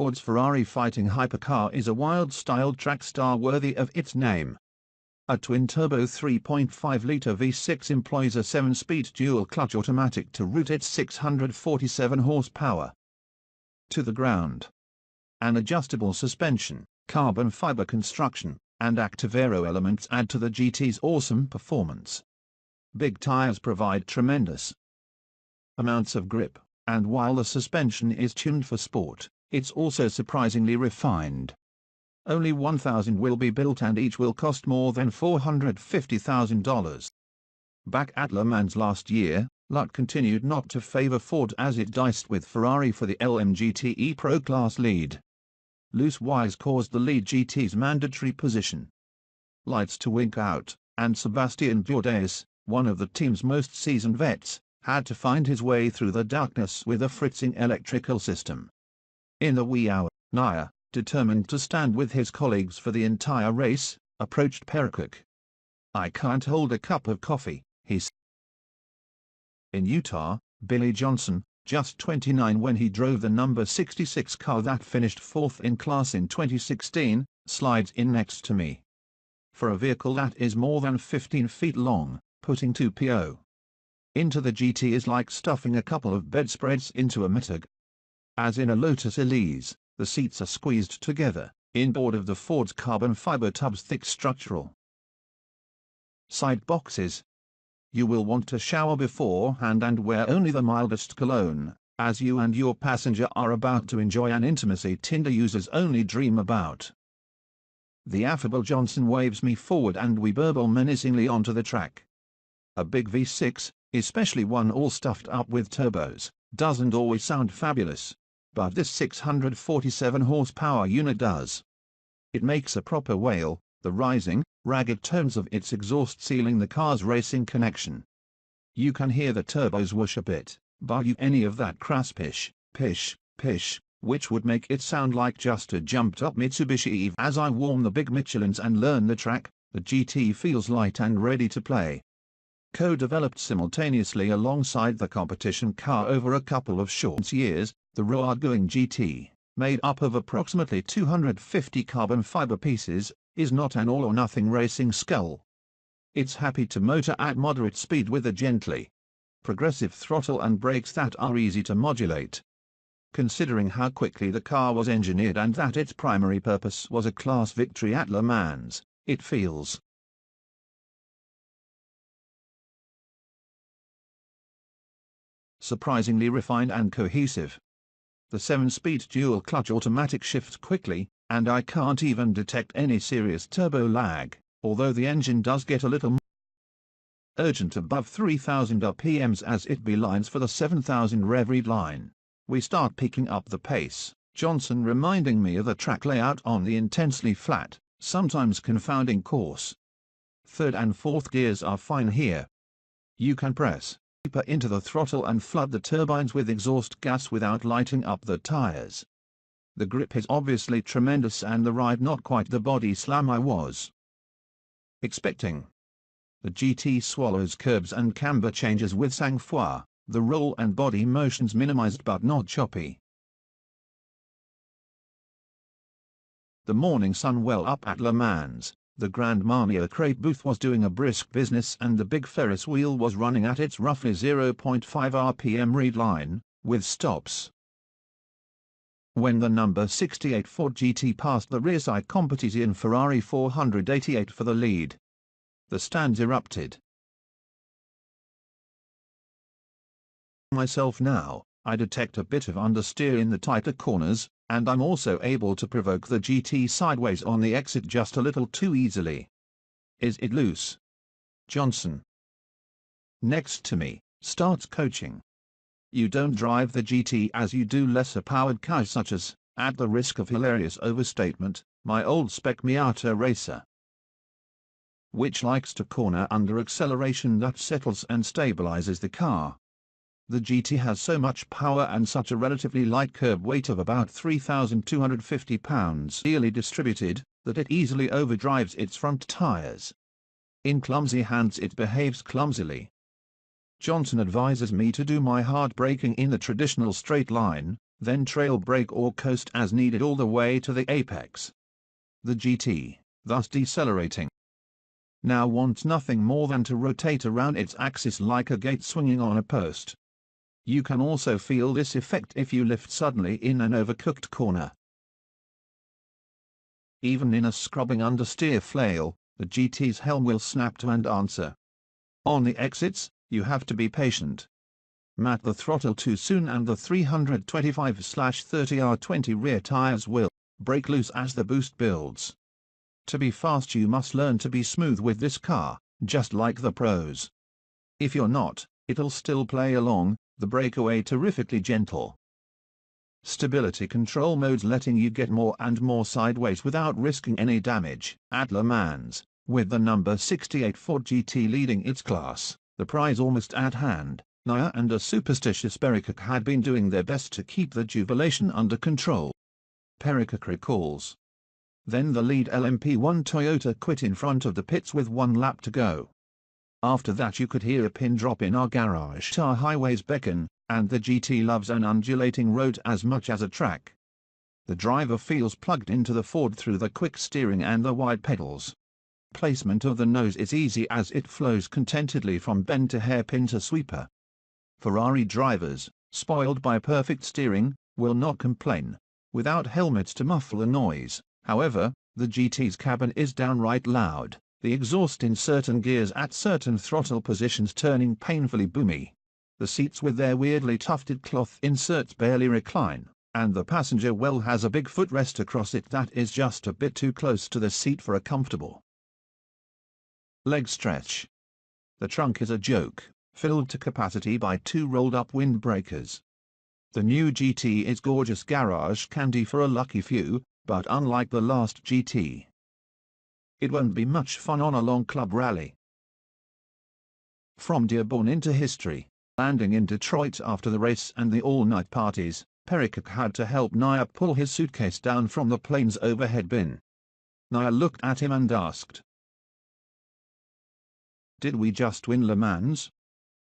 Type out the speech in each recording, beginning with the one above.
Ford's Ferrari-fighting hypercar is a wild-style track star worthy of its name. A twin-turbo 3.5-litre V6 employs a 7-speed dual-clutch automatic to route its 647 horsepower to the ground. An adjustable suspension, carbon fiber construction, and active-aero elements add to the GT's awesome performance. Big tires provide tremendous amounts of grip, and while the suspension is tuned for sport, it's also surprisingly refined. Only 1,000 will be built and each will cost more than $450,000. Back at Le Mans last year, luck continued not to favor Ford as it diced with Ferrari for the LMGTE Pro Class lead. Loose wires caused the lead GT's mandatory position lights to wink out, and Sebastian Bourdais, one of the team's most seasoned vets, had to find his way through the darkness with a fritzing electrical system. In the wee hour, Nair, determined to stand with his colleagues for the entire race, approached Perricook. "I can't hold a cup of coffee," he said. In Utah, Billy Johnson, just 29 when he drove the number 66 car that finished fourth in class in 2016, slides in next to me. For a vehicle that is more than 15 feet long, putting 2PO into the GT is like stuffing a couple of bedspreads into a Mittag. As in a Lotus Elise, the seats are squeezed together, inboard of the Ford's carbon fiber tub's thick structural side boxes. You will want to shower beforehand and wear only the mildest cologne, as you and your passenger are about to enjoy an intimacy Tinder users only dream about. The affable Johnson waves me forward and we burble menacingly onto the track. A big V6, especially one all stuffed up with turbos, doesn't always sound fabulous, but this 647 horsepower unit does. It makes a proper wail, the rising, ragged tones of its exhaust sealing the car's racing connection. You can hear the turbos whoosh a bit, but you any of that crass pish, pish, which would make it sound like just a jumped-up Mitsubishi Eve. As I warm the big Michelins and learn the track, the GT feels light and ready to play. Co-developed simultaneously alongside the competition car over a couple of short years, the road-going GT, made up of approximately 250 carbon fiber pieces, is not an all-or-nothing racing skull. It's happy to motor at moderate speed with a gently progressive throttle and brakes that are easy to modulate. Considering how quickly the car was engineered and that its primary purpose was a class victory at Le Mans, it feels surprisingly refined and cohesive. The 7-speed dual-clutch automatic shifts quickly, and I can't even detect any serious turbo lag, although the engine does get a little urgent above 3,000 RPMs as it belines for the 7,000 rev read line. We start picking up the pace, Johnson reminding me of the track layout on the intensely flat, sometimes confounding course. Third and fourth gears are fine here. You can press deeper into the throttle and flood the turbines with exhaust gas without lighting up the tires. The grip is obviously tremendous and the ride not quite the body slam I was expecting. The GT swallows curbs and camber changes with sang-froid, the roll and body motions minimized but not choppy. The morning sun well up at Le Mans, the Grand Marnier crate booth was doing a brisk business and the big Ferris wheel was running at its roughly 0.5 RPM read line, with stops. When the number 68 Ford GT passed the rear side competition Ferrari 488 for the lead, the stands erupted. Myself now, I detect a bit of understeer in the tighter corners, and I'm also able to provoke the GT sideways on the exit just a little too easily. Is it loose? Johnson, next to me, starts coaching. You don't drive the GT as you do lesser-powered cars such as, at the risk of hilarious overstatement, my old spec Miata racer, which likes to corner under acceleration that settles and stabilizes the car. The GT has so much power and such a relatively light curb weight of about 3,250 pounds evenly distributed, that it easily overdrives its front tires. In clumsy hands it behaves clumsily. Johnson advises me to do my hard braking in the traditional straight line, then trail brake or coast as needed all the way to the apex. The GT, thus decelerating, now wants nothing more than to rotate around its axis like a gate swinging on a post. You can also feel this effect if you lift suddenly in an overcooked corner. Even in a scrubbing understeer flail, the GT's helm will snap to and answer. On the exits, you have to be patient. Mat the throttle too soon and the 325/30R20 rear tires will break loose as the boost builds. To be fast you must learn to be smooth with this car, just like the pros. If you're not, it'll still play along, the breakaway terrifically gentle. Stability control modes letting you get more and more sideways without risking any damage. At Le Mans, with the number 68 Ford GT leading its class, the prize almost at hand, Nia and a superstitious Perikok had been doing their best to keep the jubilation under control. Perikok recalls. Then the lead LMP1 Toyota quit in front of the pits with 1 lap to go. After that you could hear a pin drop in our garage. Tar highways beckon, and the GT loves an undulating road as much as a track. The driver feels plugged into the Ford through the quick steering and the wide pedals. Placement of the nose is easy as it flows contentedly from bend to hairpin to sweeper. Ferrari drivers, spoiled by perfect steering, will not complain. Without helmets to muffle the noise, however, the GT's cabin is downright loud, the exhaust in certain gears at certain throttle positions turning painfully boomy. The seats with their weirdly tufted cloth inserts barely recline, and the passenger well has a big footrest across it that is just a bit too close to the seat for a comfortable leg stretch. The trunk is a joke, filled to capacity by 2 rolled-up windbreakers. The new GT is gorgeous garage candy for a lucky few, but unlike the last GT, it won't be much fun on a long club rally. From Dearborn into history, landing in Detroit after the race and the all-night parties, Perikok had to help Nia pull his suitcase down from the plane's overhead bin. Nia looked at him and asked, "Did we just win Le Mans?"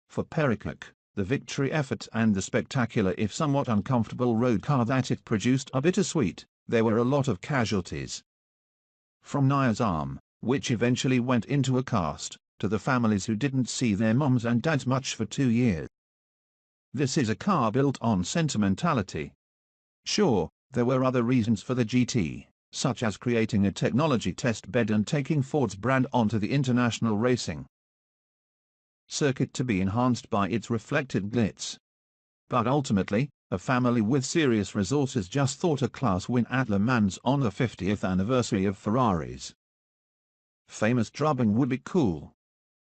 For Perikok, the victory effort and the spectacular if somewhat uncomfortable road car that it produced are bittersweet. There were a lot of casualties. From Nia's arm, which eventually went into a cast, to the families who didn't see their moms and dads much for 2 years. This is a car built on sentimentality. Sure, there were other reasons for the GT, such as creating a technology test bed and taking Ford's brand onto the international racing circuit to be enhanced by its reflected glitz. But ultimately, a family with serious resources just thought a class win at Le Mans on the 50th anniversary of Ferrari's famous drubbing would be cool.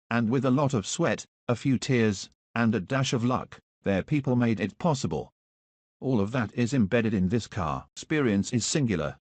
And with a lot of sweat, a few tears, and a dash of luck, their people made it possible. All of that is embedded in this car. Experience is singular,